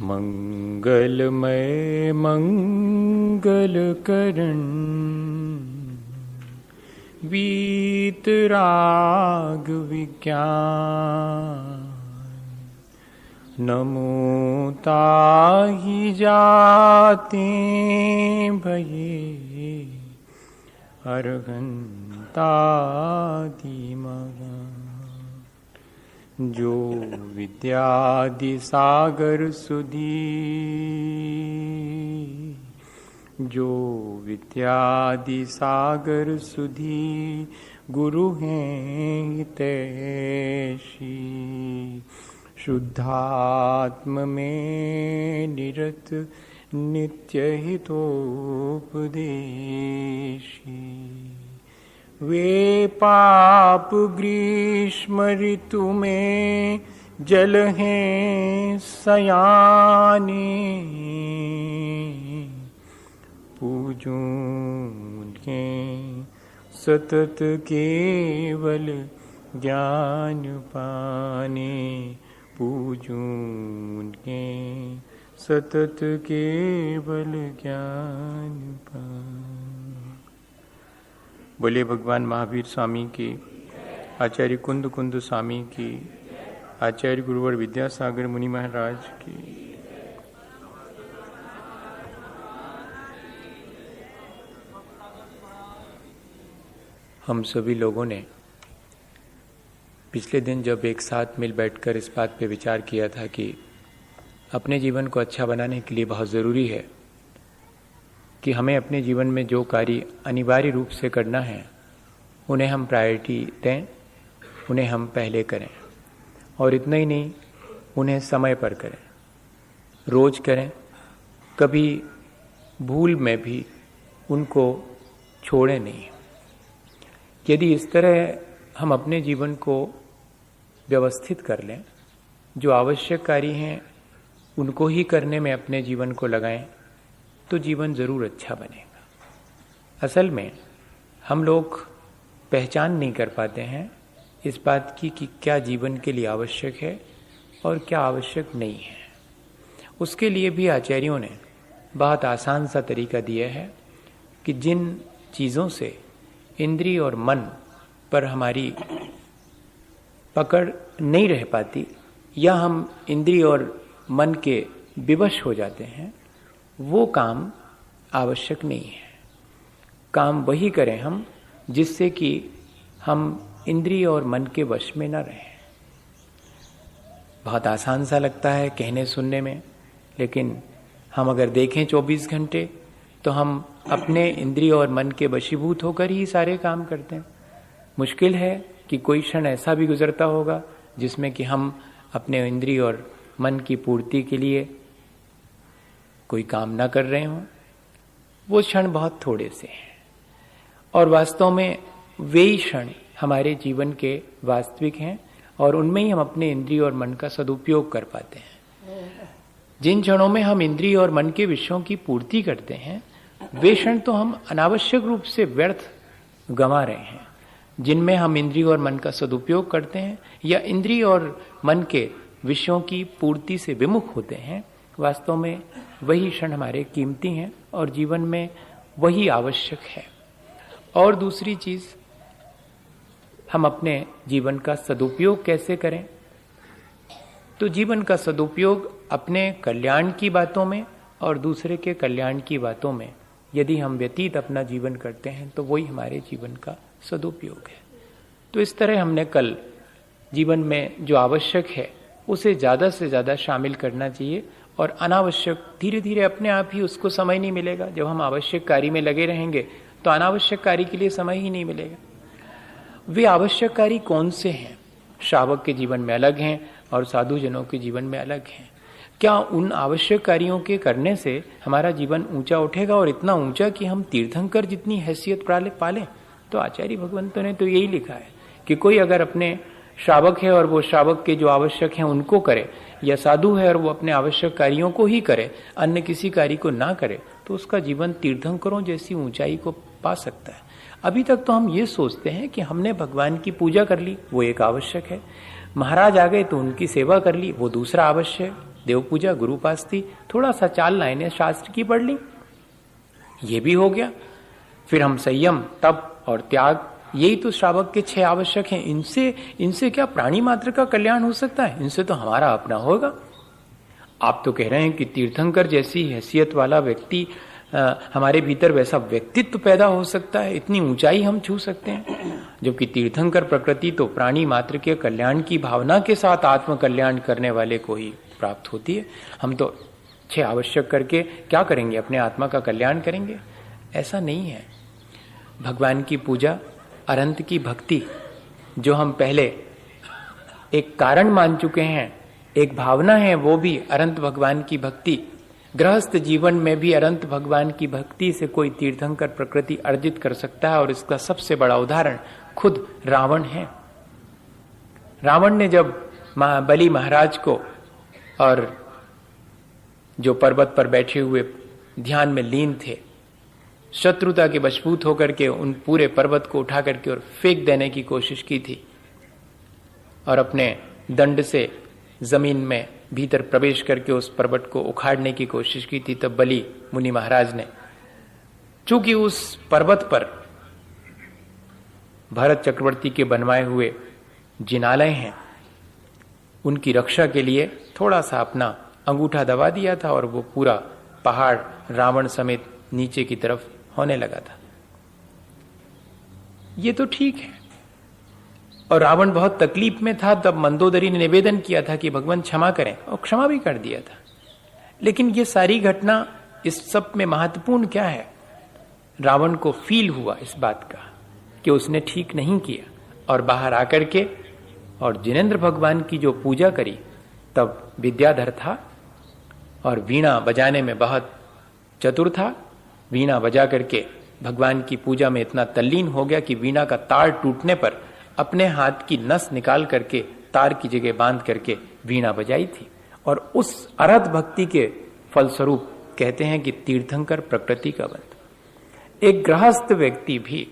मंगलमय मंगल करण वीतराग विज्ञान नमो ताहि जाते भये अर्हन्तादि मगान। जो विद्यादि सागर सुधी, जो विद्यादि सागर सुधी गुरु हैं हितैषी। शुद्धात्म में निरत नित्य हितोपदेशी। वे पाप ग्रीष्म ऋतु में जल हैं सयाने। पूजूं उन्हें सतत केवल ज्ञान पाने। पूजूं उन्हें सतत केवल ज्ञान पाने। बोले भगवान महावीर स्वामी की, आचार्य कुंद कुंद स्वामी की, आचार्य गुरुवर विद्यासागर मुनि महाराज की। हम सभी लोगों ने पिछले दिन जब एक साथ मिल बैठकर इस बात पे विचार किया था कि अपने जीवन को अच्छा बनाने के लिए बहुत ज़रूरी है कि हमें अपने जीवन में जो कार्य अनिवार्य रूप से करना है उन्हें हम प्रायोरिटी दें, उन्हें हम पहले करें। और इतना ही नहीं, उन्हें समय पर करें, रोज करें, कभी भूल में भी उनको छोड़ें नहीं। यदि इस तरह हम अपने जीवन को व्यवस्थित कर लें, जो आवश्यक कार्य हैं उनको ही करने में अपने जीवन को लगाएं, तो जीवन ज़रूर अच्छा बनेगा। असल में हम लोग पहचान नहीं कर पाते हैं इस बात की कि क्या जीवन के लिए आवश्यक है और क्या आवश्यक नहीं है। उसके लिए भी आचार्यों ने बहुत आसान सा तरीका दिया है कि जिन चीज़ों से इंद्रिय और मन पर हमारी पकड़ नहीं रह पाती या हम इंद्रिय और मन के विवश हो जाते हैं, वो काम आवश्यक नहीं है। काम वही करें हम जिससे कि हम इंद्रिय और मन के वश में न रहें। बहुत आसान सा लगता है कहने सुनने में, लेकिन हम अगर देखें 24 घंटे तो हम अपने इंद्रिय और मन के वशीभूत होकर ही सारे काम करते हैं। मुश्किल है कि कोई क्षण ऐसा भी गुजरता होगा जिसमें कि हम अपने इंद्रिय और मन की पूर्ति के लिए कोई काम ना कर रहे हों। वो क्षण बहुत थोड़े से हैं और वास्तव में वे ही क्षण हमारे जीवन के वास्तविक हैं और उनमें ही हम अपने इंद्रिय और मन का सदुपयोग कर पाते हैं। जिन क्षणों में हम इंद्रिय और मन के विषयों की पूर्ति करते हैं, वे क्षण तो हम अनावश्यक रूप से व्यर्थ गंवा रहे हैं। जिनमें हम इंद्रिय और मन का सदुपयोग करते हैं या इंद्रिय और मन के विषयों की पूर्ति से विमुख होते हैं, वास्तव में वही क्षण हमारे कीमती हैं और जीवन में वही आवश्यक है। और दूसरी चीज, हम अपने जीवन का सदुपयोग कैसे करें? तो जीवन का सदुपयोग अपने कल्याण की बातों में और दूसरे के कल्याण की बातों में यदि हम व्यतीत अपना जीवन करते हैं तो वही हमारे जीवन का सदुपयोग है। तो इस तरह हमने कल जीवन में जो आवश्यक है उसे ज़्यादा से ज़्यादा शामिल करना चाहिए और अनावश्यक धीरे धीरे अपने आप ही उसको समय नहीं मिलेगा। जब हम आवश्यक कार्य में लगे रहेंगे तो अनावश्यक कार्य के लिए समय ही नहीं मिलेगा। वे आवश्यक कार्य कौन से हैं? श्रावक के जीवन में अलग हैं और साधुजनों के जीवन में अलग हैं। क्या उन आवश्यक कार्यों के करने से हमारा जीवन ऊंचा उठेगा और इतना ऊंचा कि हम तीर्थंकर जितनी हैसियत पालें? तो आचार्य भगवंतों ने तो यही लिखा है कि कोई अगर अपने श्रावक है और वो श्रावक के जो आवश्यक हैं उनको करे, या साधु है और वो अपने आवश्यक कार्यों को ही करे, अन्य किसी कार्य को ना करे, तो उसका जीवन तीर्थंकरों जैसी ऊंचाई को पा सकता है। अभी तक तो हम ये सोचते हैं कि हमने भगवान की पूजा कर ली, वो एक आवश्यक है। महाराज आ गए तो उनकी सेवा कर ली, वो दूसरा आवश्यक। देव पूजा, गुरु उपास्ति, थोड़ा सा 4 लाइनें शास्त्र की पढ़ ली, ये भी हो गया। फिर हम संयम, तप और त्याग, यही तो श्रावक के 6 आवश्यक हैं। इनसे क्या प्राणी मात्र का कल्याण हो सकता है? इनसे तो हमारा अपना होगा। आप तो कह रहे हैं कि तीर्थंकर जैसी हैसियत वाला व्यक्ति, हमारे भीतर वैसा व्यक्तित्व पैदा हो सकता है, इतनी ऊंचाई हम छू सकते हैं। जबकि तीर्थंकर प्रकृति तो प्राणी मात्र के कल्याण की भावना के साथ आत्म कल्याण करने वाले को ही प्राप्त होती है। हम तो 6 आवश्यक करके क्या करेंगे? अपने आत्मा का कल्याण करेंगे? ऐसा नहीं है। भगवान की पूजा, अनंत की भक्ति, जो हम पहले एक कारण मान चुके हैं, एक भावना है, वो भी अनंत भगवान की भक्ति। गृहस्थ जीवन में भी अनंत भगवान की भक्ति से कोई तीर्थंकर प्रकृति अर्जित कर सकता है। और इसका सबसे बड़ा उदाहरण खुद रावण है। रावण ने जब बलि महाराज को, और जो पर्वत पर बैठे हुए ध्यान में लीन थे, शत्रुता के वशभूत होकर के उन पूरे पर्वत को उठा करके और फेंक देने की कोशिश की थी, और अपने दंड से जमीन में भीतर प्रवेश करके उस पर्वत को उखाड़ने की कोशिश की थी, तब बलि मुनि महाराज ने, चूंकि उस पर्वत पर भरत चक्रवर्ती के बनवाए हुए जिनालय हैं, उनकी रक्षा के लिए थोड़ा सा अपना अंगूठा दबा दिया था, और वो पूरा पहाड़ रावण समेत नीचे की तरफ होने लगा था। ये तो ठीक है। और रावण बहुत तकलीफ में था, तब मंदोदरी ने निवेदन किया था कि भगवान क्षमा करें, और क्षमा भी कर दिया था। लेकिन ये सारी घटना, इस सब में महत्वपूर्ण क्या है? रावण को फील हुआ इस बात का कि उसने ठीक नहीं किया, और बाहर आकर के और जिनेंद्र भगवान की जो पूजा करी, तब विद्याधर था और वीणा बजाने में बहुत चतुर था। वीणा बजा करके भगवान की पूजा में इतना तल्लीन हो गया कि वीणा का तार टूटने पर अपने हाथ की नस निकाल करके तार की जगह बांध करके वीणा बजाई थी। और उस अरध भक्ति के फलस्वरूप कहते हैं कि तीर्थंकर प्रकृति का बंध। एक गृहस्थ व्यक्ति भी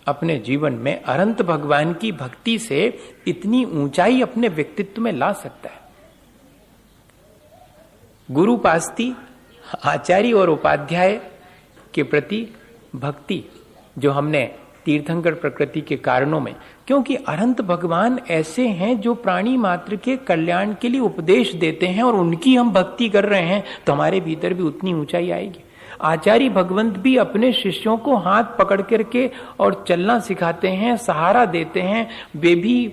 अपने जीवन में अनंत भगवान की भक्ति से इतनी ऊंचाई अपने व्यक्तित्व में ला सकता है। गुरु पास्ती, आचार्य और उपाध्याय के प्रति भक्ति जो हमने तीर्थंकर प्रकृति के कारणों में, क्योंकि अनंत भगवान ऐसे हैं जो प्राणी मात्र के कल्याण के लिए उपदेश देते हैं, और उनकी हम भक्ति कर रहे हैं तो हमारे भीतर भी उतनी ऊंचाई आएगी। आचार्य भगवंत भी अपने शिष्यों को हाथ पकड़ करके और चलना सिखाते हैं, सहारा देते हैं, वे भी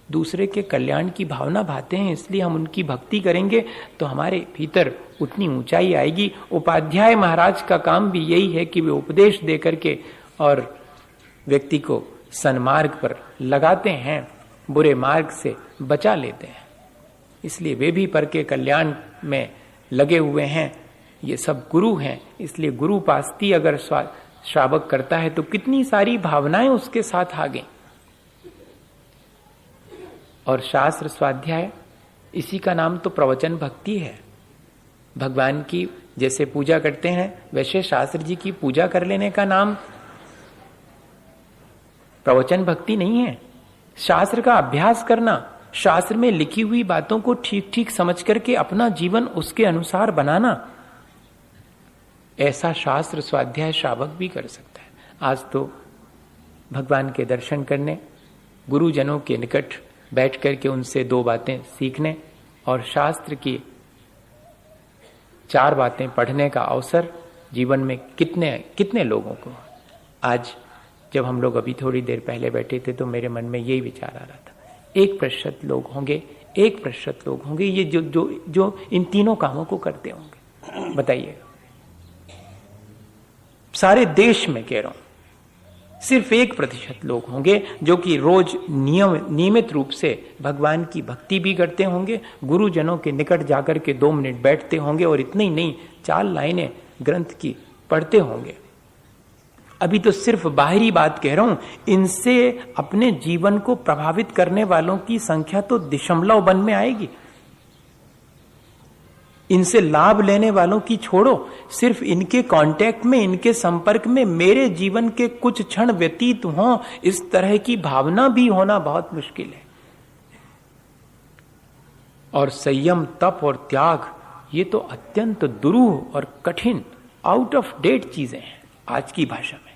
दूसरे के कल्याण की भावना भाते हैं, इसलिए हम उनकी भक्ति करेंगे तो हमारे भीतर उतनी ऊंचाई आएगी। उपाध्याय महाराज का काम भी यही है कि वे उपदेश दे करके और व्यक्ति को सन्मार्ग पर लगाते हैं, बुरे मार्ग से बचा लेते हैं। इसलिए वे भी पर के कल्याण में लगे हुए हैं। ये सब गुरु हैं, इसलिए गुरु पास्ती अगर श्रावक करता है तो कितनी सारी भावनाएं उसके साथ आ गई। और शास्त्र स्वाध्याय, इसी का नाम तो प्रवचन भक्ति है। भगवान की जैसे पूजा करते हैं वैसे शास्त्र जी की पूजा कर लेने का नाम प्रवचन भक्ति नहीं है। शास्त्र का अभ्यास करना, शास्त्र में लिखी हुई बातों को ठीक ठीक समझ करके अपना जीवन उसके अनुसार बनाना, ऐसा शास्त्र स्वाध्याय श्रावक भी कर सकता है। आज तो भगवान के दर्शन करने, गुरुजनों के निकट बैठ करके उनसे 2 बातें सीखने और शास्त्र की 4 बातें पढ़ने का अवसर जीवन में कितने कितने लोगों को। आज जब हम लोग अभी थोड़ी देर पहले बैठे थे तो मेरे मन में यही विचार आ रहा था, 1% लोग होंगे, 1% लोग होंगे ये जो जो जो इन तीनों कामों को करते होंगे। बताइए, सारे देश में कह रहा हूं, सिर्फ 1% लोग होंगे जो कि रोज नियमित रूप से भगवान की भक्ति भी करते होंगे, गुरुजनों के निकट जाकर के 2 मिनट बैठते होंगे और इतनी ही नहीं 4 लाइनें ग्रंथ की पढ़ते होंगे। अभी तो सिर्फ बाहरी बात कह रहा हूं, इनसे अपने जीवन को प्रभावित करने वालों की संख्या तो दशमलव वन में आएगी। इनसे लाभ लेने वालों की छोड़ो, सिर्फ इनके कांटेक्ट में, इनके संपर्क में मेरे जीवन के कुछ क्षण व्यतीत हों, इस तरह की भावना भी होना बहुत मुश्किल है। और संयम, तप और त्याग ये तो अत्यंत दुरूह और कठिन, आउट ऑफ डेट चीजें हैं आज की भाषा में।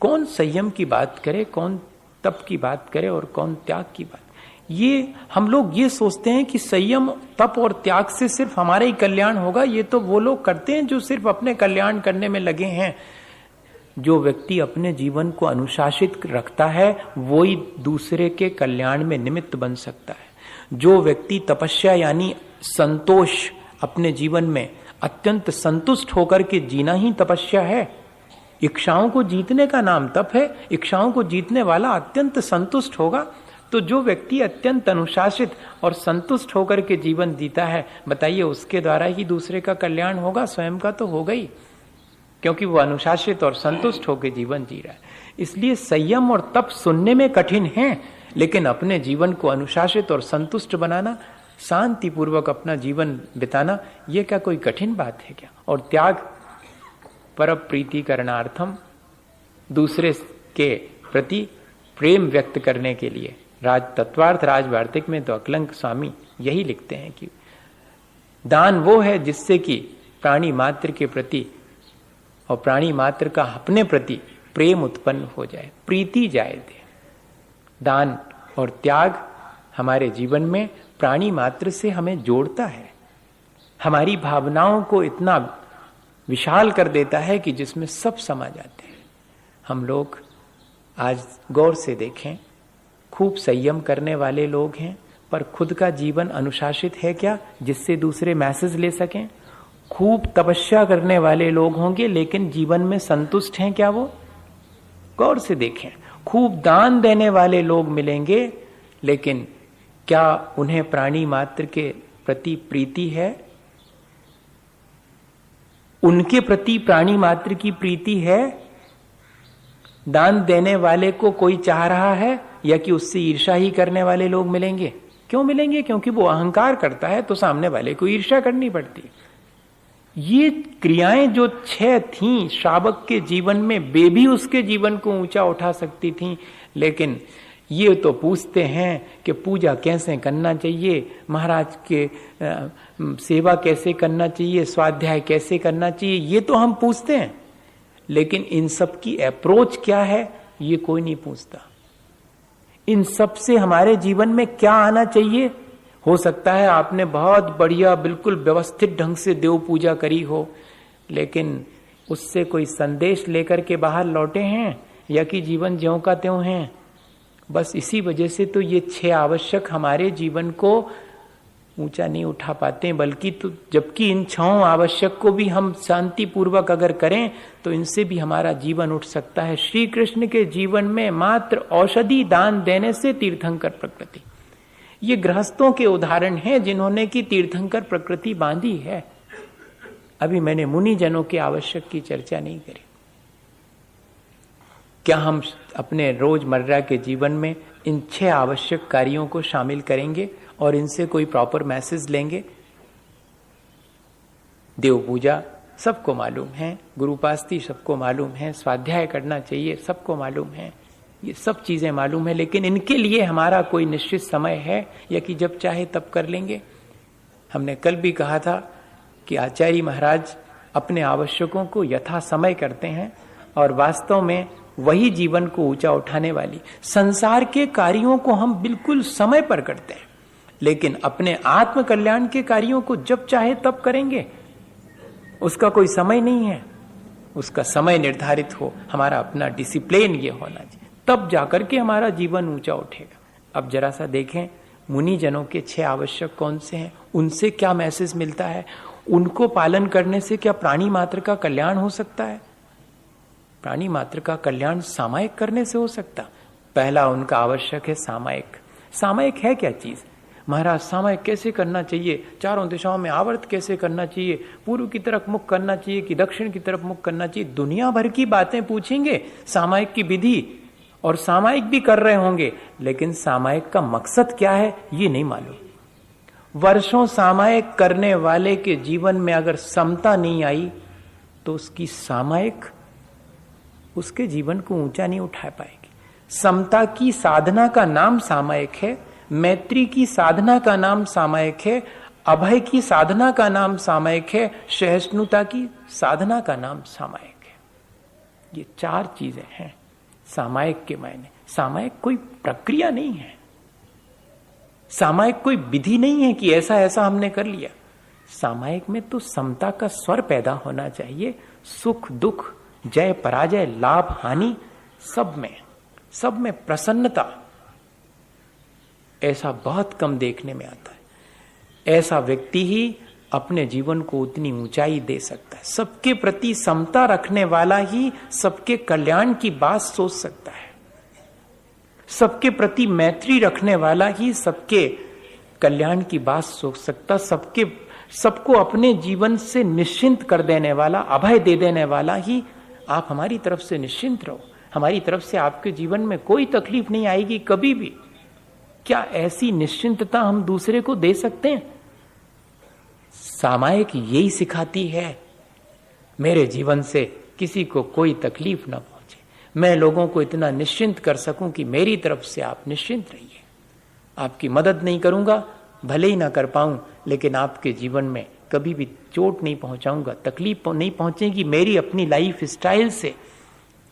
कौन संयम की बात करे, कौन तप की बात करे और कौन त्याग की बात। ये हम लोग ये सोचते हैं कि संयम, तप और त्याग से सिर्फ हमारा ही कल्याण होगा। ये तो वो लोग करते हैं जो सिर्फ अपने कल्याण करने में लगे हैं। जो व्यक्ति अपने जीवन को अनुशासित रखता है वो ही दूसरे के कल्याण में निमित्त बन सकता है। जो व्यक्ति तपस्या यानी संतोष, अपने जीवन में अत्यंत संतुष्ट होकर के जीना ही तपस्या है। इच्छाओं को जीतने का नाम तप है। इच्छाओं को जीतने वाला अत्यंत संतुष्ट होगा। तो जो व्यक्ति अत्यंत अनुशासित और संतुष्ट होकर के जीवन जीता है, बताइए उसके द्वारा ही दूसरे का कल्याण होगा, स्वयं का तो होगा ही, क्योंकि वो अनुशासित और संतुष्ट होकर जीवन जी रहा है। इसलिए संयम और तप सुनने में कठिन है, लेकिन अपने जीवन को अनुशासित और संतुष्ट बनाना, शांति पूर्वक अपना जीवन बिताना, ये क्या कोई कठिन बात है क्या। और त्याग, पर प्रीति करणार्थम, दूसरे के प्रति प्रेम व्यक्त करने के लिए। तत्वार्थ राज वार्तिक में तो अकलंक स्वामी यही लिखते हैं कि दान वो है जिससे कि प्राणी मात्र के प्रति और प्राणी मात्र का अपने प्रति प्रेम उत्पन्न हो जाए, प्रीति जाए दे। दान और त्याग हमारे जीवन में प्राणी मात्र से हमें जोड़ता है, हमारी भावनाओं को इतना विशाल कर देता है कि जिसमें सब समा जाते हैं। हम लोग आज गौर से देखें, खूब संयम करने वाले लोग हैं, पर खुद का जीवन अनुशासित है क्या जिससे दूसरे मैसेज ले सकें। खूब तपस्या करने वाले लोग होंगे लेकिन जीवन में संतुष्ट हैं क्या वो, गौर से देखें। खूब दान देने वाले लोग मिलेंगे लेकिन क्या उन्हें प्राणी मात्र के प्रति प्रीति है, उनके प्रति प्राणी मात्र की प्रीति है। दान देने वाले को कोई चाह रहा है या कि उससे ईर्ष्या ही करने वाले लोग मिलेंगे। क्यों मिलेंगे? क्योंकि वो अहंकार करता है तो सामने वाले को ईर्ष्या करनी पड़ती है। ये क्रियाएं जो 6 थीं श्रावक के जीवन में, वे भी उसके जीवन को ऊंचा उठा सकती थीं, लेकिन ये तो पूछते हैं कि पूजा कैसे करना चाहिए, महाराज के सेवा कैसे करना चाहिए, स्वाध्याय कैसे करना चाहिए, ये तो हम पूछते हैं, लेकिन इन सब की अप्रोच क्या है ये कोई नहीं पूछता। इन सब से हमारे जीवन में क्या आना चाहिए। हो सकता है आपने बहुत बढ़िया बिल्कुल व्यवस्थित ढंग से देव पूजा करी हो, लेकिन उससे कोई संदेश लेकर के बाहर लौटे हैं या कि जीवन ज्यों का त्यों है। बस इसी वजह से तो ये 6 आवश्यक हमारे जीवन को ऊंचा नहीं उठा पाते, बल्कि तो जबकि इन 6 आवश्यक को भी हम शांति पूर्वक अगर करें तो इनसे भी हमारा जीवन उठ सकता है। श्री कृष्ण के जीवन में मात्र औषधि दान देने से तीर्थंकर प्रकृति, ये गृहस्थों के उदाहरण हैं जिन्होंने की तीर्थंकर प्रकृति बांधी है। अभी मैंने मुनि जनों के आवश्यक की चर्चा नहीं करी। क्या हम अपने रोजमर्रा के जीवन में इन 6 आवश्यक कार्यों को शामिल करेंगे और इनसे कोई प्रॉपर मैसेज लेंगे? देव पूजा सबको मालूम है, गुरुपास्ती सबको मालूम है, स्वाध्याय करना चाहिए सबको मालूम है, ये सब चीजें मालूम है, लेकिन इनके लिए हमारा कोई निश्चित समय है या कि जब चाहे तब कर लेंगे? हमने कल भी कहा था कि आचार्य महाराज अपने आवश्यकों को यथा समय करते हैं और वास्तव में वही जीवन को ऊंचा उठाने वाली। संसार के कार्यों को हम बिल्कुल समय पर करते हैं, लेकिन अपने आत्म कल्याण के कार्यों को जब चाहे तब करेंगे, उसका कोई समय नहीं है। उसका समय निर्धारित हो, हमारा अपना डिसिप्लिन ये होना चाहिए, तब जाकर के हमारा जीवन ऊंचा उठेगा। अब जरा सा देखें मुनि जनों के 6 आवश्यक कौन से हैं, उनसे क्या मैसेज मिलता है, उनको पालन करने से क्या प्राणी मात्र का कल्याण हो सकता है? प्राणी मात्र का कल्याण सामायिक करने से हो सकता। पहला उनका आवश्यक है सामायिक। सामायिक है क्या चीज? महाराज सामायिक कैसे करना चाहिए, चारों दिशाओं में आवर्त कैसे करना चाहिए, पूर्व की तरफ मुख करना चाहिए कि दक्षिण की तरफ मुख करना चाहिए, दुनिया भर की बातें पूछेंगे सामायिक की विधि, और सामायिक भी कर रहे होंगे, लेकिन सामायिक का मकसद क्या है ये नहीं मालूम। वर्षों सामायिक करने वाले के जीवन में अगर समता नहीं आई तो उसकी सामायिक उसके जीवन को ऊंचा नहीं उठा पाएगी। समता की साधना का नाम सामायिक है, मैत्री की साधना का नाम सामायिक है, अभय की साधना का नाम सामायिक है, सहिष्णुता की साधना का नाम सामायिक है। ये 4 चीजें हैं सामायिक के मायने। सामायिक कोई प्रक्रिया नहीं है, सामायिक कोई विधि नहीं है कि ऐसा ऐसा हमने कर लिया। सामायिक में तो समता का स्वर पैदा होना चाहिए। सुख दुख, जय पराजय, लाभ हानि, सब में प्रसन्नता, ऐसा बहुत कम देखने में आता है। ऐसा व्यक्ति ही अपने जीवन को उतनी ऊंचाई दे सकता है। सबके प्रति समता रखने वाला ही सबके कल्याण की बात सोच सकता है। सबके प्रति मैत्री रखने वाला ही सबके कल्याण की बात सोच सकता। सबको अपने जीवन से निश्चिंत कर देने वाला, अभय दे देने वाला ही, आप हमारी तरफ से निश्चिंत रहो, हमारी तरफ से आपके जीवन में कोई तकलीफ नहीं आएगी कभी भी। क्या ऐसी निश्चिंतता हम दूसरे को दे सकते हैं? सामायिक यही सिखाती है, मेरे जीवन से किसी को कोई तकलीफ ना पहुंचे, मैं लोगों को इतना निश्चिंत कर सकूं कि मेरी तरफ से आप निश्चिंत रहिए। आपकी मदद नहीं करूंगा, भले ही ना कर पाऊं, लेकिन आपके जीवन में कभी भी चोट नहीं पहुंचाऊंगा, तकलीफ नहीं पहुंचेगी। मेरी अपनी लाइफ स्टाइल से,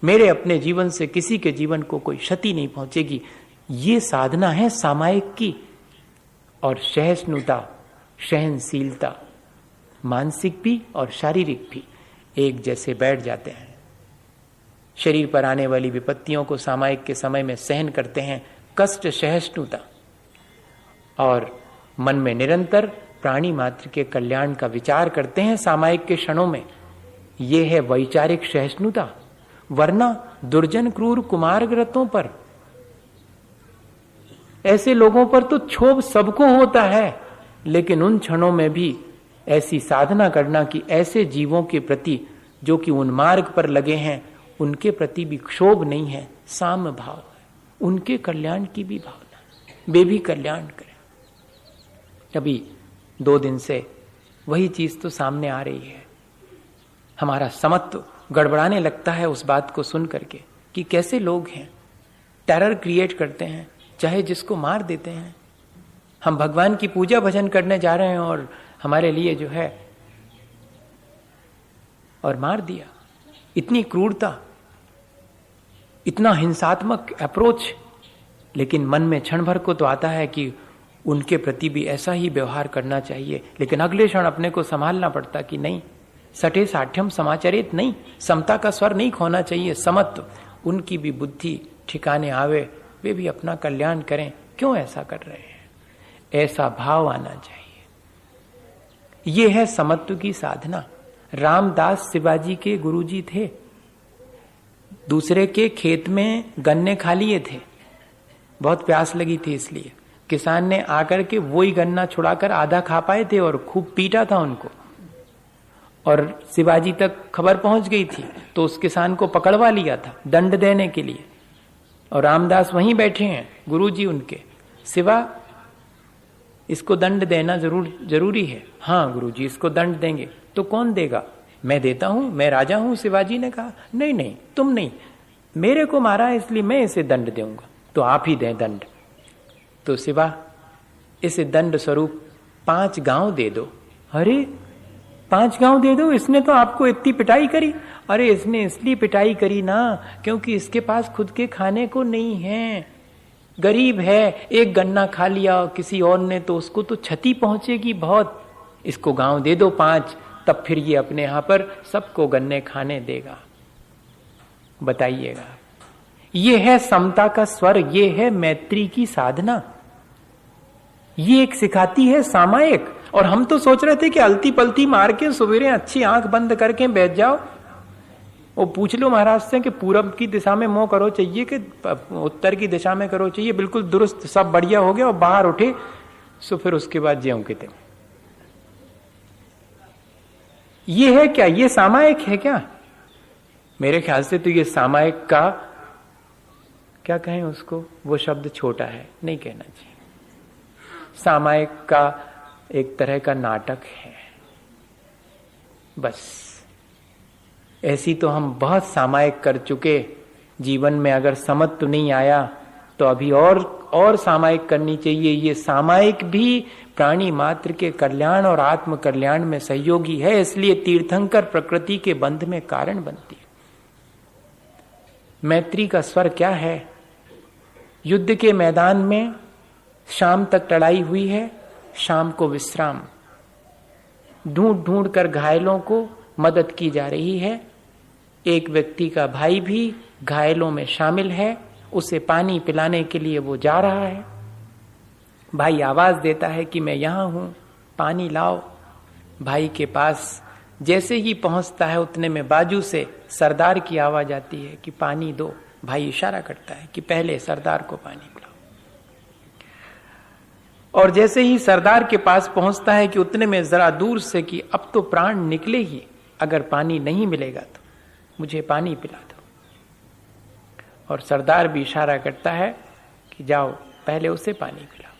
मेरे अपने जीवन से किसी के जीवन को कोई क्षति नहीं पहुंचेगी। ये साधना है सामायिक की। और सहिष्णुता, सहनशीलता, मानसिक भी और शारीरिक भी एक जैसे बैठ जाते हैं। शरीर पर आने वाली विपत्तियों को सामायिक के समय में सहन करते हैं, कष्ट सहिष्णुता, और मन में निरंतर प्राणी मात्र के कल्याण का विचार करते हैं सामायिक के क्षणों में। यह है वैचारिक सहिष्णुता। वरना दुर्जन क्रूर कुमारग्रतों पर, ऐसे लोगों पर तो क्षोभ सबको होता है, लेकिन उन क्षणों में भी ऐसी साधना करना कि ऐसे जीवों के प्रति जो कि उन मार्ग पर लगे हैं, उनके प्रति भी क्षोभ नहीं है, साम्य भाव है, उनके कल्याण की भी भावना, वे भी कल्याण करें। अभी 2 दिन से वही चीज तो सामने आ रही है। हमारा समत्व गड़बड़ाने लगता है उस बात को सुन करके कि कैसे लोग हैं, टेरर क्रिएट करते हैं, चाहे जिसको मार देते हैं। हम भगवान की पूजा भजन करने जा रहे हैं और हमारे लिए जो है, और मार दिया। इतनी क्रूरता, इतना हिंसात्मक अप्रोच। लेकिन मन में क्षण भर को तो आता है कि उनके प्रति भी ऐसा ही व्यवहार करना चाहिए, लेकिन अगले क्षण अपने को संभालना पड़ता कि नहीं, सठे साठ्यम समाचरित नहीं, समता का स्वर नहीं खोना चाहिए, समत्व, उनकी भी बुद्धि ठिकाने आवे, वे भी अपना कल्याण करें, क्यों ऐसा कर रहे हैं, ऐसा भाव आना चाहिए। ये है समत्व की साधना। रामदास शिवाजी के गुरुजी थे, दूसरे के खेत में गन्ने खा लिए थे, बहुत प्यास लगी थी, इसलिए किसान ने आकर के वही गन्ना छुड़ाकर आधा खा पाए थे और खूब पीटा था उनको, और शिवाजी तक खबर पहुंच गई थी, तो उस किसान को पकड़वा लिया था दंड देने के लिए। और रामदास वहीं बैठे हैं, गुरुजी उनके, शिवा इसको दंड देना जरूरी है। हाँ गुरुजी, इसको दंड देंगे। तो कौन देगा? मैं देता हूं, मैं राजा हूं। शिवाजी ने कहा नहीं नहीं, तुम नहीं, मेरे को मारा है इसलिए मैं इसे दंड दूंगा, तो आप ही दें दंड। तो शिवा, इसे दंड स्वरूप 5 गांव दे दो। अरे 5 गांव दे दो? इसने तो आपको इतनी पिटाई करी। अरे इसने इसलिए पिटाई करी ना क्योंकि इसके पास खुद के खाने को नहीं है, गरीब है, एक गन्ना खा लिया किसी और ने तो उसको तो क्षति पहुंचेगी बहुत, इसको गांव दे दो 5, तब फिर ये अपने यहां पर सबको गन्ने खाने देगा। बताइएगा, ये है समता का स्वर, ये है मैत्री की साधना, ये एक सिखाती है सामायिक। और हम तो सोच रहे थे कि अलती पलती मार के सवेरे अच्छी आंख बंद करके बैठ जाओ, वो पूछ लो महाराज से कि पूरब की दिशा में मुंह करो चाहिए कि उत्तर की दिशा में करो चाहिए, बिल्कुल दुरुस्त, सब बढ़िया हो गया, और बाहर उठे सो फिर उसके बाद ज्यों के त्यों। ये है क्या? ये सामायिक है क्या? मेरे ख्याल से तो ये सामायिक का क्या कहें उसको, वो शब्द छोटा है, नहीं कहना चाहिए। सामायिक का एक तरह का नाटक है बस। ऐसी तो हम बहुत सामायिक कर चुके, जीवन में अगर समत्व नहीं आया तो अभी और सामायिक करनी चाहिए। ये सामायिक भी प्राणी मात्र के कल्याण और आत्म कल्याण में सहयोगी है, इसलिए तीर्थंकर प्रकृति के बंध में कारण बनती है। मैत्री का स्वर क्या है? युद्ध के मैदान में शाम तक लड़ाई हुई है, शाम को विश्राम, ढूंढ ढूंढ कर घायलों को मदद की जा रही है। एक व्यक्ति का भाई भी घायलों में शामिल है, उसे पानी पिलाने के लिए वो जा रहा है। भाई आवाज देता है कि मैं यहां हूं, पानी लाओ। भाई के पास जैसे ही पहुंचता है उतने में बाजू से सरदार की आवाज आती है कि पानी दो। भाई इशारा करता है कि पहले सरदार को पानी पिलाओ। और जैसे ही सरदार के पास पहुंचता है कि उतने में जरा दूर से कि अब तो प्राण निकले ही, अगर पानी नहीं मिलेगा तो मुझे पानी पिला दो। और सरदार भी इशारा करता है कि जाओ पहले उसे पानी पिलाओ।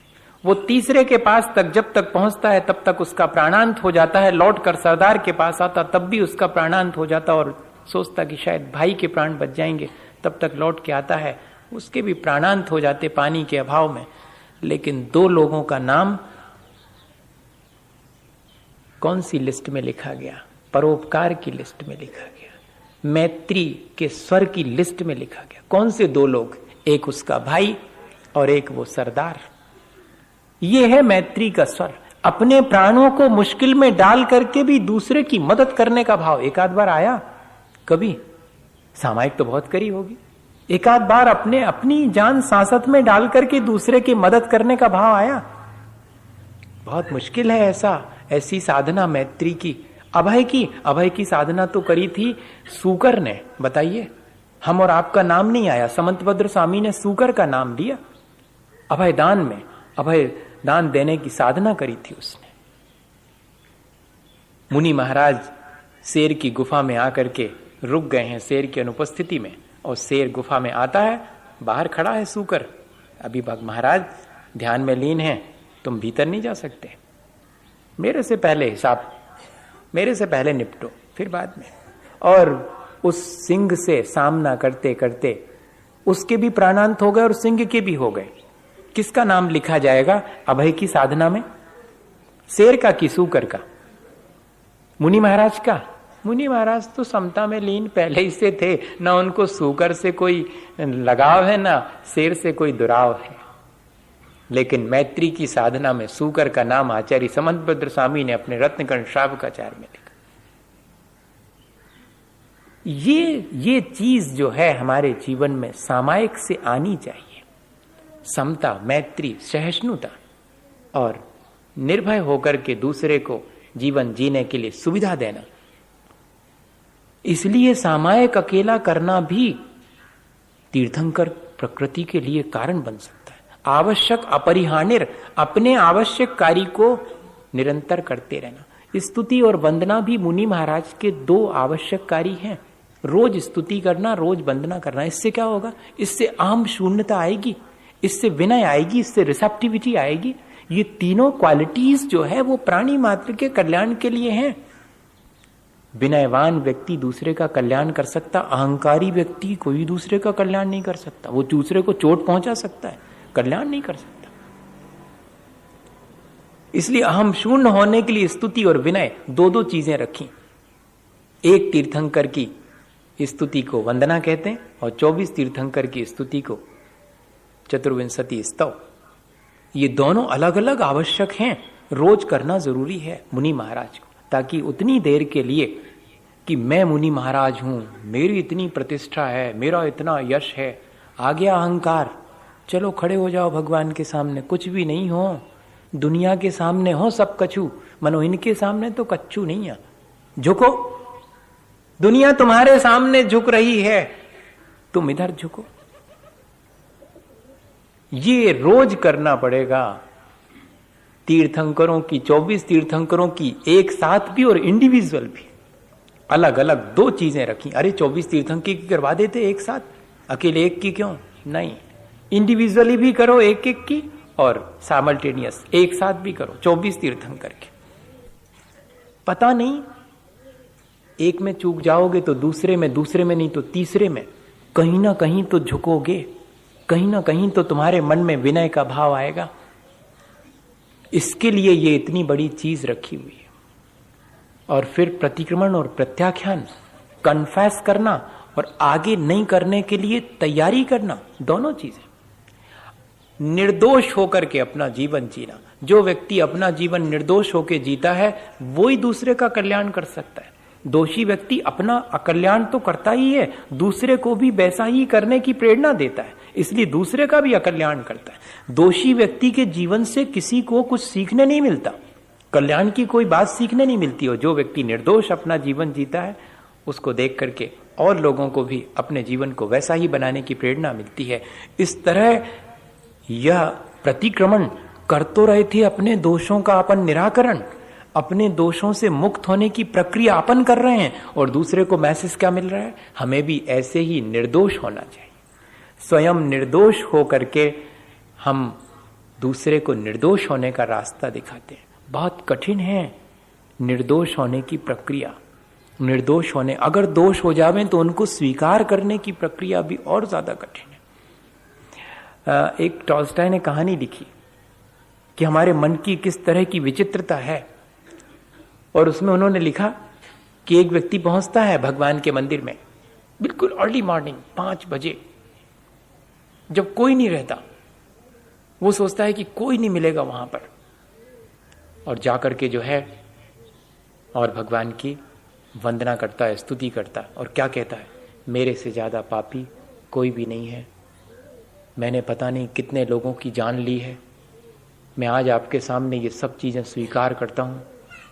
वो तीसरे के पास तक जब तक पहुंचता है तब तक उसका प्राणांत हो जाता है। लौट कर सरदार के पास आता तब भी उसका प्राणांत हो जाता और सोचता कि शायद भाई के प्राण बच जाएंगे। तब तक लौट के आता है, उसके भी प्राणांत हो जाते पानी के अभाव में। लेकिन दो लोगों का नाम कौन सी लिस्ट में लिखा गया? परोपकार की लिस्ट में लिखा गया, मैत्री के स्वर की लिस्ट में लिखा गया। कौन से दो लोग? एक उसका भाई और एक वो सरदार। ये है मैत्री का स्वर। अपने प्राणों को मुश्किल में डाल करके भी दूसरे की मदद करने का भाव एक आध बार आया कभी? सामायिक तो बहुत करी होगी। एक आध बार अपनी जान सांसत में डाल करके दूसरे की मदद करने का भाव आया? बहुत मुश्किल है ऐसी साधना मैत्री की। अभय की साधना तो करी थी सूकर ने, बताइए। हम और आपका नाम नहीं आया, समंतभद्र स्वामी ने सूकर का नाम लिया अभय दान देने की साधना करी थी उसने। मुनि महाराज शेर की गुफा में आकर के रुक गए हैं शेर की अनुपस्थिति में, और शेर गुफा में आता है, बाहर खड़ा है सूकर। अभी महाराज ध्यान में लीन है, तुम भीतर नहीं जा सकते, मेरे से पहले निपटो, फिर बाद में। और उस सिंह से सामना करते करते उसके भी प्राणांत हो गए और सिंह के भी हो गए। किसका नाम लिखा जाएगा अभय की साधना में? शेर का कि सूकर का? मुनि महाराज का। मुनि महाराज तो समता में लीन पहले ही से थे, ना उनको सूकर से कोई लगाव है ना शेर से कोई दुराव है। लेकिन मैत्री की साधना में सूकर का नाम आचार्य समंतभद्र स्वामी ने अपने रत्नकर्ण श्रावकाचार्य में लिखा। ये चीज जो है हमारे जीवन में सामायिक से आनी चाहिए। समता, मैत्री, सहिष्णुता और निर्भय होकर के दूसरे को जीवन जीने के लिए सुविधा देना। इसलिए सामायिक अकेला करना भी तीर्थंकर प्रकृति के लिए कारण बन सकता है। आवश्यक अपरिहार्य, अपने आवश्यक कार्य को निरंतर करते रहना। स्तुति और वंदना भी मुनि महाराज के दो आवश्यक कार्य हैं। रोज स्तुति करना, रोज वंदना करना। इससे क्या होगा? इससे अहम शून्यता आएगी, इससे विनय आएगी, इससे रिसेप्टिविटी आएगी। ये तीनों क्वालिटीज जो है वो प्राणी मात्र के कल्याण के लिए हैं। विनयवान व्यक्ति दूसरे का कल्याण कर सकता, अहंकारी व्यक्ति कोई दूसरे का कल्याण नहीं कर सकता। वो दूसरे को चोट पहुंचा सकता है, कल्याण नहीं कर सकता। इसलिए अहम शून्य होने के लिए स्तुति और विनय दो चीजें रखी। एक तीर्थंकर की स्तुति को वंदना कहते हैं और 24 तीर्थंकर की स्तुति को चतुर्विंशति स्तव। ये दोनों अलग अलग आवश्यक हैं, रोज करना जरूरी है मुनि महाराज को, ताकि उतनी देर के लिए कि मैं मुनि महाराज हूं, मेरी इतनी प्रतिष्ठा है, मेरा इतना यश है, आ गया अहंकार, चलो खड़े हो जाओ भगवान के सामने, कुछ भी नहीं हो, दुनिया के सामने हो सब कछु, मनो इनके सामने तो कच्चू नहीं है, झुको, दुनिया तुम्हारे सामने झुक रही है, तुम इधर झुको। ये रोज करना पड़ेगा। तीर्थंकरों की 24 तीर्थंकरों की एक साथ भी और इंडिविजुअल भी अलग अलग दो चीजें रखी। अरे 24 तीर्थंकर की करवा देते एक साथ, अकेले एक की क्यों? नहीं, इंडिविजुअली भी करो एक एक की और साइमल्टेनियस एक साथ भी करो 24 तीर्थंकर की। पता नहीं एक में चूक जाओगे तो दूसरे में नहीं तो तीसरे में कहीं ना कहीं तो झुकोगे। कहीं ना कहीं तो तुम्हारे मन में विनय का भाव आएगा। इसके लिए ये इतनी बड़ी चीज रखी हुई है। और फिर प्रतिक्रमण और प्रत्याख्यान, कन्फेस करना और आगे नहीं करने के लिए तैयारी करना, दोनों चीजें। निर्दोष होकर के अपना जीवन जीना। जो व्यक्ति अपना जीवन निर्दोष होकर जीता है वो ही दूसरे का कल्याण कर सकता है। दोषी व्यक्ति अपना अकल्याण तो करता ही है, दूसरे को भी वैसा ही करने की प्रेरणा देता है, इसलिए दूसरे का भी अकल्याण करता है। दोषी व्यक्ति के जीवन से किसी को कुछ सीखने नहीं मिलता, कल्याण की कोई बात सीखने नहीं मिलती। और जो व्यक्ति निर्दोष अपना जीवन जीता है उसको देख करके और लोगों को भी अपने जीवन को वैसा ही बनाने की प्रेरणा मिलती है। इस तरह यह प्रतिक्रमण कर तो रहे थे अपने दोषों का अपन निराकरण, अपने दोषों से मुक्त होने की प्रक्रिया अपन कर रहे हैं, और दूसरे को मैसेज क्या मिल रहा है? हमें भी ऐसे ही निर्दोष होना चाहिए। स्वयं निर्दोष होकर के हम दूसरे को निर्दोष होने का रास्ता दिखाते हैं। बहुत कठिन है निर्दोष होने की प्रक्रिया। निर्दोष होने, अगर दोष हो जावे तो उनको स्वीकार करने की प्रक्रिया भी और ज्यादा कठिन है। एक टॉल्स्टॉय ने कहानी लिखी कि हमारे मन की किस तरह की विचित्रता है, और उसमें उन्होंने लिखा कि एक व्यक्ति पहुंचता है भगवान के मंदिर में बिल्कुल अर्ली मॉर्निंग 5 बजे, जब कोई नहीं रहता। वो सोचता है कि कोई नहीं मिलेगा वहां पर, और जाकर के जो है और भगवान की वंदना करता है, स्तुति करता है, और क्या कहता है? मेरे से ज्यादा पापी कोई भी नहीं है, मैंने पता नहीं कितने लोगों की जान ली है, मैं आज आपके सामने ये सब चीजें स्वीकार करता हूं,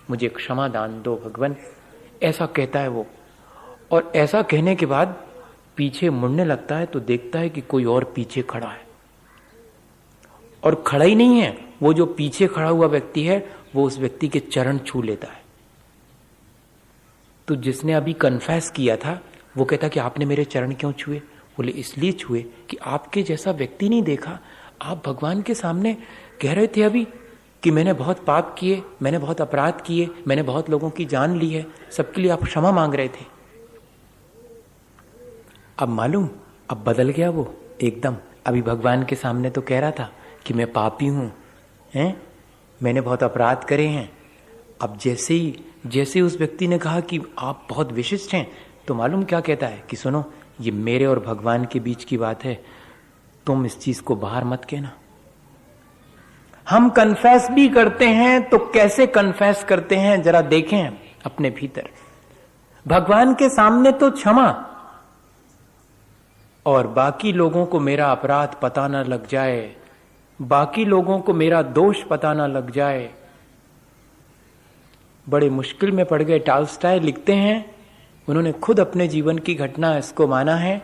मुझे क्षमा दान दो भगवान। ऐसा कहता है वो, और ऐसा कहने के बाद पीछे मुड़ने लगता है तो देखता है कि कोई और पीछे खड़ा है, और खड़ा ही नहीं है, वो जो पीछे खड़ा हुआ व्यक्ति है वो उस व्यक्ति के चरण छू लेता है। तो जिसने अभी कन्फेस किया था वो कहता कि आपने मेरे चरण क्यों छुए? बोले इसलिए छुए कि आपके जैसा व्यक्ति नहीं देखा। आप भगवान के सामने कह रहे थे अभी कि मैंने बहुत पाप किए, मैंने बहुत अपराध किए, मैंने बहुत लोगों की जान ली है, सबके लिए आप क्षमा मांग रहे थे। अब मालूम, अब बदल गया वो एकदम। अभी भगवान के सामने तो कह रहा था कि मैं पापी हूं, हैं, मैंने बहुत अपराध करे हैं। अब जैसे उस व्यक्ति ने कहा कि आप बहुत विशिष्ट हैं, तो मालूम क्या कहता है कि सुनो, ये मेरे और भगवान के बीच की बात है, तुम इस चीज को बाहर मत कहना। हम कन्फेस भी करते हैं तो कैसे कन्फेस करते हैं जरा देखें अपने भीतर। भगवान के सामने तो क्षमा, और बाकी लोगों को मेरा अपराध पता ना लग जाए, बाकी लोगों को मेरा दोष पता ना लग जाए। बड़े मुश्किल में पड़ गए। टॉल्स्टॉय लिखते हैं, उन्होंने खुद अपने जीवन की घटना इसको माना है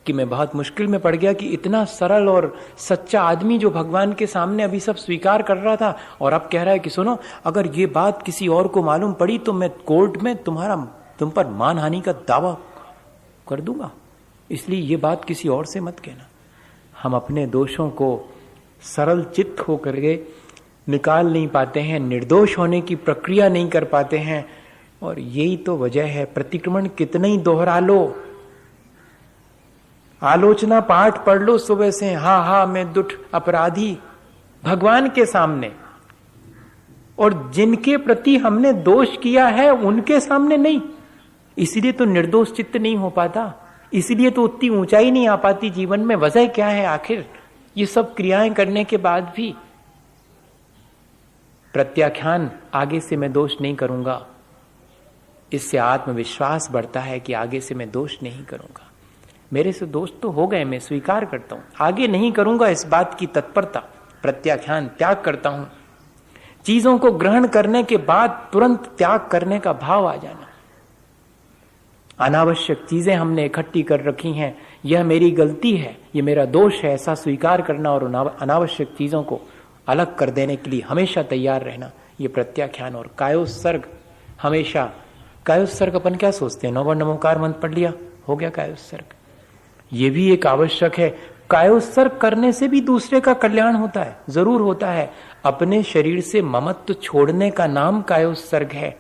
कि मैं बहुत मुश्किल में पड़ गया कि इतना सरल और सच्चा आदमी जो भगवान के सामने अभी सब स्वीकार कर रहा था, और अब कह रहा है कि सुनो, अगर ये बात किसी और को मालूम पड़ी तो मैं कोर्ट में तुम पर मानहानि का दावा कर दूंगा, इसलिए ये बात किसी और से मत कहना। हम अपने दोषों को सरल चित्त होकर के निकाल नहीं पाते हैं, निर्दोष होने की प्रक्रिया नहीं कर पाते हैं, और यही तो वजह है। प्रतिक्रमण कितना ही दोहरा लो, आलोचना पाठ पढ़ लो सुबह से, हा मैं दुष्ट अपराधी भगवान के सामने, और जिनके प्रति हमने दोष किया है उनके सामने नहीं। इसलिए तो निर्दोष चित्त नहीं हो पाता, इसलिए तो उतनी ऊंचाई नहीं आ पाती जीवन में। वजह क्या है आखिर? ये सब क्रियाएं करने के बाद भी प्रत्याख्यान, आगे से मैं दोष नहीं करूंगा, इससे आत्मविश्वास बढ़ता है कि आगे से मैं दोष नहीं करूंगा। मेरे से दोष तो हो गए, मैं स्वीकार करता हूं, आगे नहीं करूंगा, इस बात की तत्परता, प्रत्याख्यान, त्याग करता हूं। चीजों को ग्रहण करने के बाद तुरंत त्याग करने का भाव आ जाना। अनावश्यक चीजें हमने इकट्ठी कर रखी हैं, यह मेरी गलती है, यह मेरा दोष है, ऐसा स्वीकार करना और अनावश्यक चीजों को अलग कर देने के लिए हमेशा तैयार रहना, ये प्रत्याख्यान। और कायोत्सर्ग, हमेशा कायोत्सर्ग। अपन क्या सोचते हैं, नौवा नमोकार मंत्र पढ़ लिया, हो गया कायोत्सर्ग। ये भी एक आवश्यक है। कायोत्सर्ग करने से भी दूसरे का कल्याण होता है, जरूर होता है। अपने शरीर से ममत्व छोड़ने का नाम कायोत्सर्ग है।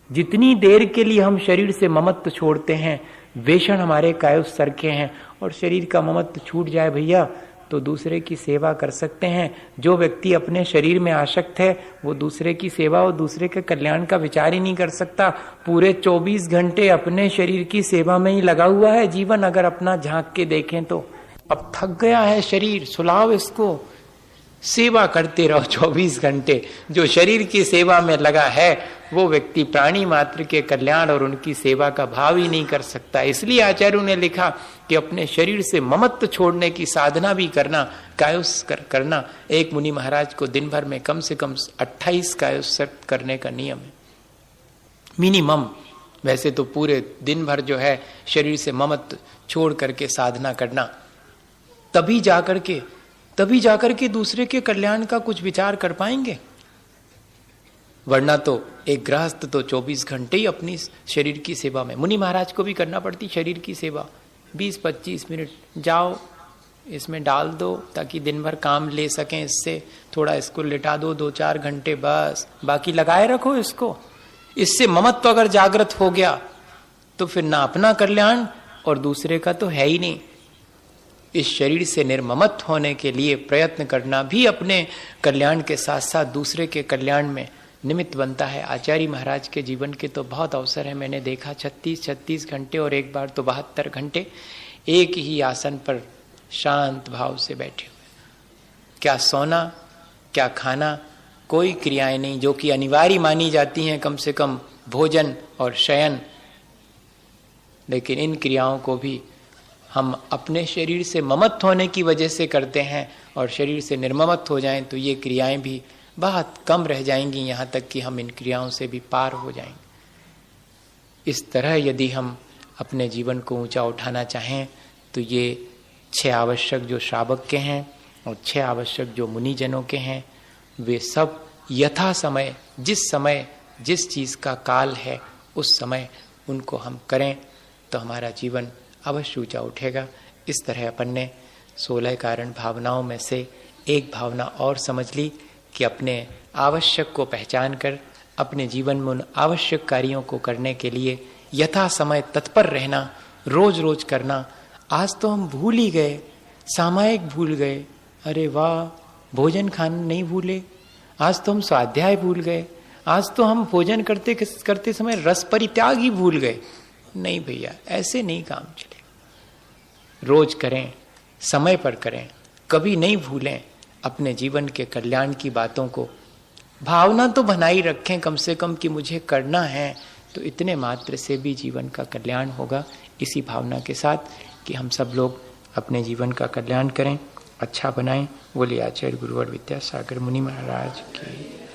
जितनी देर के लिए हम शरीर से ममत्व छोड़ते हैं वे क्षण हमारे कायोत्सर्ग के हैं। और शरीर का ममत्व छूट जाए भैया तो दूसरे की सेवा कर सकते हैं। जो व्यक्ति अपने शरीर में आसक्त है वो दूसरे की सेवा और दूसरे के कल्याण का विचार ही नहीं कर सकता। पूरे 24 घंटे अपने शरीर की सेवा में ही लगा हुआ है जीवन। अगर अपना झांक के देखें तो अब थक गया है शरीर, सुलाओ इसको, सेवा करते रहो 24 घंटे। जो शरीर की सेवा में लगा है वो व्यक्ति प्राणी मात्र के कल्याण और उनकी सेवा का भाव ही नहीं कर सकता। इसलिए आचार्यों ने लिखा कि अपने शरीर से ममत्व छोड़ने की साधना भी करना, कायोस करना। एक मुनि महाराज को दिन भर में कम से कम 28 कायोस करने का नियम है, मिनिमम। वैसे तो पूरे दिन भर जो है शरीर से ममत्व छोड़ करके साधना करना, तभी जाकर के दूसरे के कल्याण का कुछ विचार कर पाएंगे। वरना तो एक गृहस्थ तो 24 घंटे ही अपनी शरीर की सेवा में, मुनि महाराज को भी करना पड़ती शरीर की सेवा। 20-25 मिनट जाओ इसमें डाल दो ताकि दिन भर काम ले सकें इससे, थोड़ा इसको लिटा दो 2-4 घंटे बस, बाकी लगाए रखो इसको। इससे ममत्व अगर जागृत हो गया तो फिर ना अपना कल्याण और दूसरे का तो है ही नहीं। इस शरीर से निर्ममत होने के लिए प्रयत्न करना भी अपने कल्याण के साथ साथ दूसरे के कल्याण में निमित्त बनता है। आचार्य महाराज के जीवन के तो बहुत अवसर है, मैंने देखा 36 घंटे और एक बार तो 72 घंटे एक ही आसन पर शांत भाव से बैठे हुए। क्या सोना, क्या खाना, कोई क्रियाएं नहीं जो कि अनिवार्य मानी जाती हैं, कम से कम भोजन और शयन। लेकिन इन क्रियाओं को भी हम अपने शरीर से ममत्व होने की वजह से करते हैं, और शरीर से निर्ममत हो जाएं तो ये क्रियाएं भी बहुत कम रह जाएंगी, यहाँ तक कि हम इन क्रियाओं से भी पार हो जाएंगे। इस तरह यदि हम अपने जीवन को ऊंचा उठाना चाहें तो ये 6 आवश्यक जो श्रावक के हैं और 6 आवश्यक जो मुनिजनों के हैं, वे सब यथा समय जिस चीज़ का काल है उस समय उनको हम करें तो हमारा जीवन अवश्य ऊंचा उठेगा। इस तरह अपन ने 16 कारण भावनाओं में से एक भावना और समझ ली कि अपने आवश्यक को पहचान कर अपने जीवन में उन आवश्यक कार्यों को करने के लिए यथा समय तत्पर रहना, रोज रोज करना। आज तो हम भूल ही गए, सामायिक भूल गए, अरे वाह, भोजन खाना नहीं भूले। आज तो हम स्वाध्याय भूल गए, आज तो हम भोजन करते समय रस परित्याग ही भूल गए। नहीं भैया, ऐसे नहीं काम चलेगा। रोज करें, समय पर करें, कभी नहीं भूलें अपने जीवन के कल्याण की बातों को। भावना तो बनाई रखें कम से कम कि मुझे करना है, तो इतने मात्र से भी जीवन का कल्याण होगा। इसी भावना के साथ कि हम सब लोग अपने जीवन का कल्याण करें, अच्छा बनाएं। बोलिए आचार्य गुरुवर विद्यासागर मुनि महाराज की।